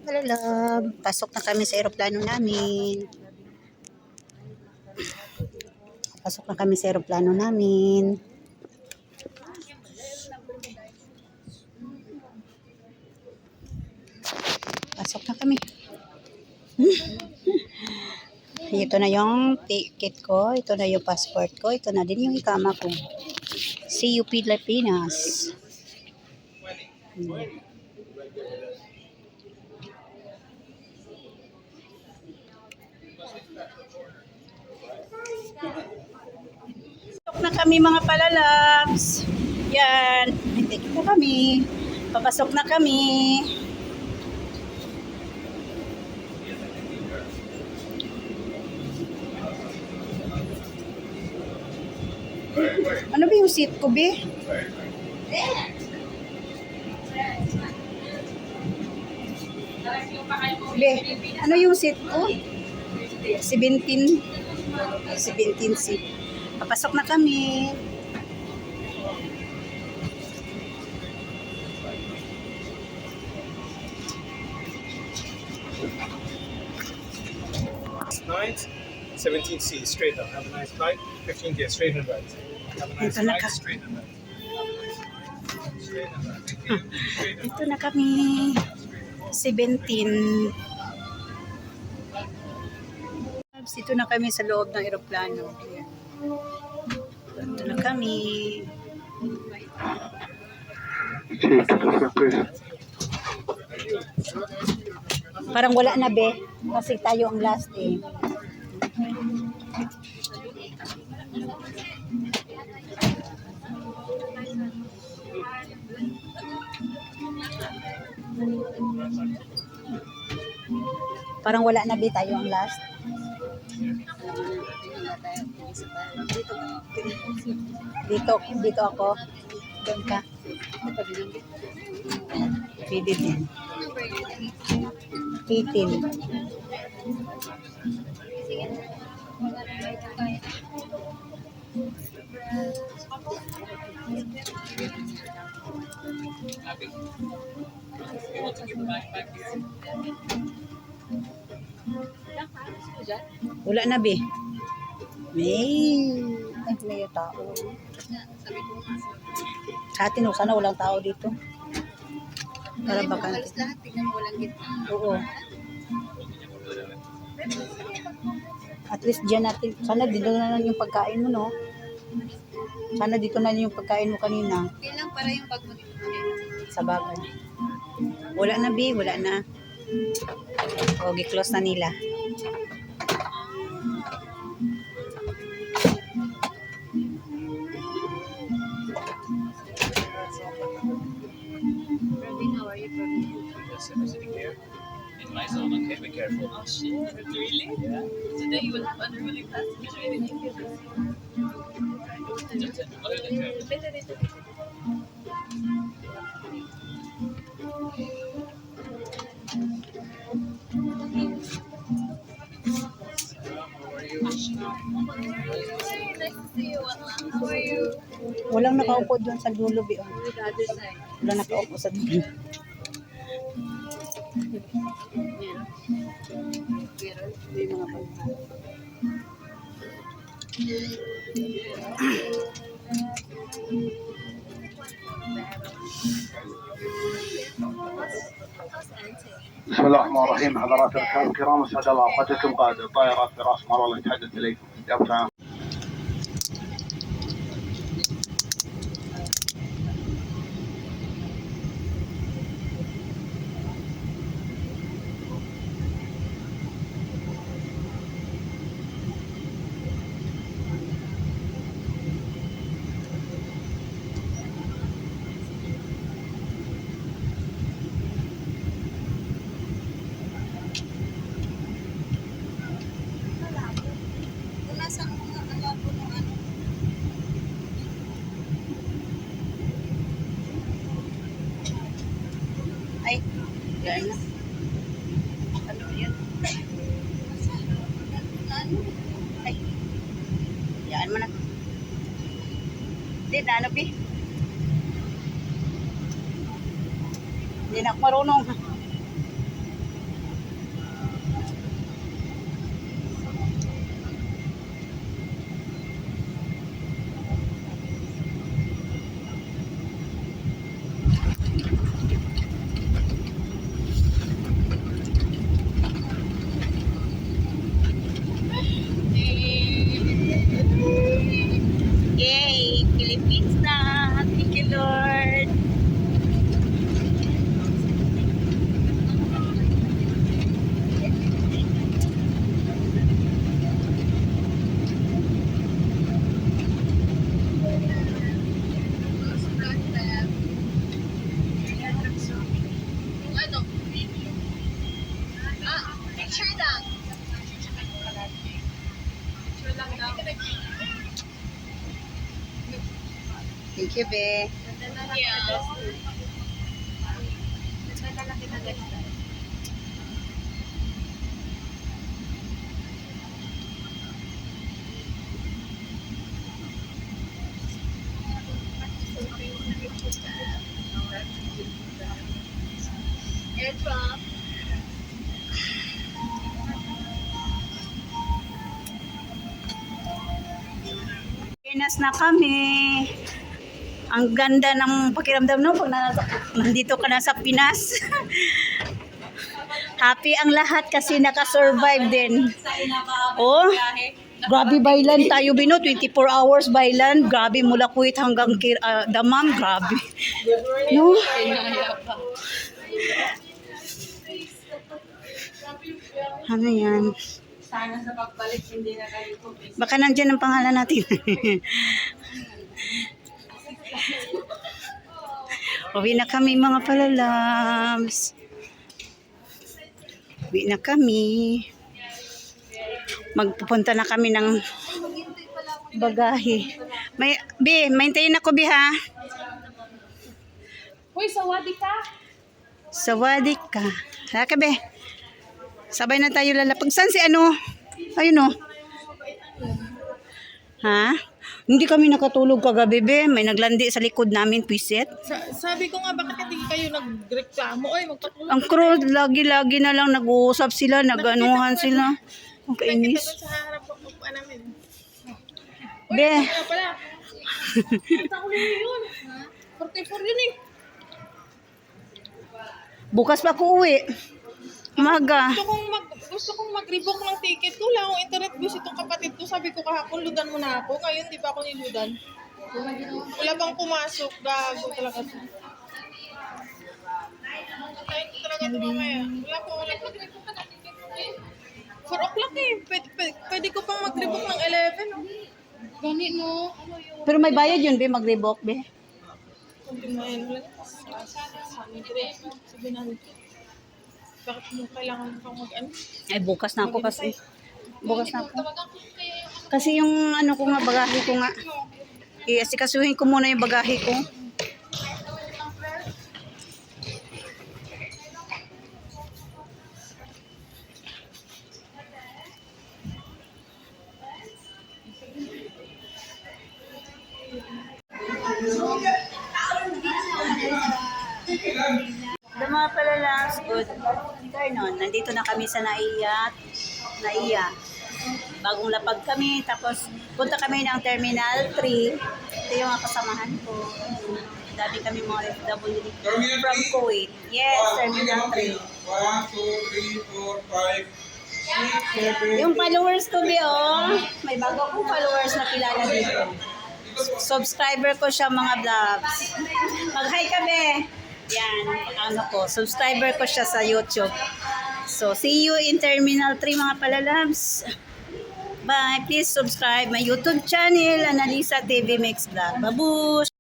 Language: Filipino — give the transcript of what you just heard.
Malalab, pasok na kami sa eroplano namin. Pasok na kami sa eroplano namin. Pasok na kami. Ito na yung ticket ko, ito na yung passport ko, ito na din yung ikama ko. See you Pilipinas. Pasok na kami mga palalabs. Yan, ticket na kami. Papasok na kami. Ano ba yung seat ko, be? Be, ano yung seat ko? 17 seat. Papasok na kami. Night, 17C, straight up. Have a nice flight. 15 gear, straight and right. Have a nice flight, straight and right. Straight and right. Straight and right. Ito na kami. 17. Ito na kami sa loob ng eroplano. Ito na kami. Parang wala na, be. Kasi tayo ang last eh. Parang wala na, be. Tayo ang last. Dito ako. Doon ka. Pwede din. 18. Wala na, be. May tao. Sa atin, sana walang tao dito. Para bakante. Lahat, tingnan mo walang gitna. Oo. At least dyan natin, sana dito na lang yung pagkain mo, no? Sana dito na yung pagkain mo kanina. Okay lang para yung bag mo dito. Sa bagay. Wala na, be. Wala na. O, gi-close na nila. Robin, how are you, Robin? Just sitting here in my zone. Okay, be careful. Oh shit, really? Yeah. Today you will have unruly passengers really think it is. Just a little bit. Better. Nice to see you, Atla. How are you? Walang nakaupo doon sa dulo, be. On the other side. Walang nakaupo sa dulo. Yeah. Pero, May mga bangka. بسم الله الرحمن الرحيم. حضرات الركاب الكرام، اسعد الله اوقاتكم. قائد الطائرات فراس مروان يتحدث اليكم. يلا. kung nasa alabo ng ano, Ay, yan na. Ano yan? Ay, yan mo na. Hindi na, ano, be? Hindi na ako marunong. Thank you, be. Airdrop. Pinas na kami. Ang ganda ng pakiramdam no pag nandito ka na sa Pinas. Happy ang lahat kasi nakasurvive din. Oh, grabe bailan tayo bino, 24 hours bailan. Grabe mula Kuwait hanggang Dammam, grabe. No? Ano yan? Sana sa pagbalik hindi na kayo kumisa. Baka nandyan ang pangalan natin. Uwi na kami mga palalabs. Uwi na kami. Magpupunta na kami ng bagahe. Maintayin ako, Bi, ha? Uy, sawadi ka. Sawadik ka. Haka, Bi. Sabay na tayo lalapag. Saan si ano? Ayun, oh. Ha? Hindi kami nakatulog kagabi, Be. May naglandi sa likod namin, pisit. Sabi ko nga, bakit hindi kayo nagreklamo? Oy, magpatulog. Ang crew, lagi-lagi na lang nag-uusap sila, nag-anuhan sila. Ang kainis. Kita doon sa harap ng upuan namin. Be, Kaya pala. Kita ko yun. 44 yun eh. bukas pa ako uwi. Umaga. Gusto kong mag-rebook ng ticket ko. Wala akong internet bus itong kapatid ko. Sabi ko kahapon, ludan mo na ako. Ngayon, di ba ako niludan? Wala bang pumasok. Gago talaga siya. Antayin ko talaga ito mamaya. Wala po. 4 o'clock eh. Pwede ko pang mag-rebook ng 11. Oh. Ganit no? Ano yun? Pero may bayad yun, Be, mag-rebook, Be. Hindi mo yan. Wala. Sabi ko, sabi namin. Bakit mo kailangan pang mag-ano? Ay, bukas na ako kasi. Bukas na ako. Kasi yung ano ko nga, bagahe ko nga. Asikasuhin ko muna yung bagahe ko. The mga palalas, good afternoon. Nandito na kami sa Naiya. Bagong lapag kami, tapos punta kami ng Terminal 3. Ito yung mga kasamahan ko. Dami kami mga FW from Kuwait. Yes, Terminal 3. 1, 2, 3, 4, 5. Yung followers ko, Be, oh. May bago akong followers na kilala dito. Subscriber ko siya mga vlogs. Mag-hi ka, Be. Yan, ano ko. Subscriber ko siya sa YouTube. So, see you in Terminal 3 mga palalabs. Bye. Please subscribe my YouTube channel, Analisa TV Mix Vlog. Babush!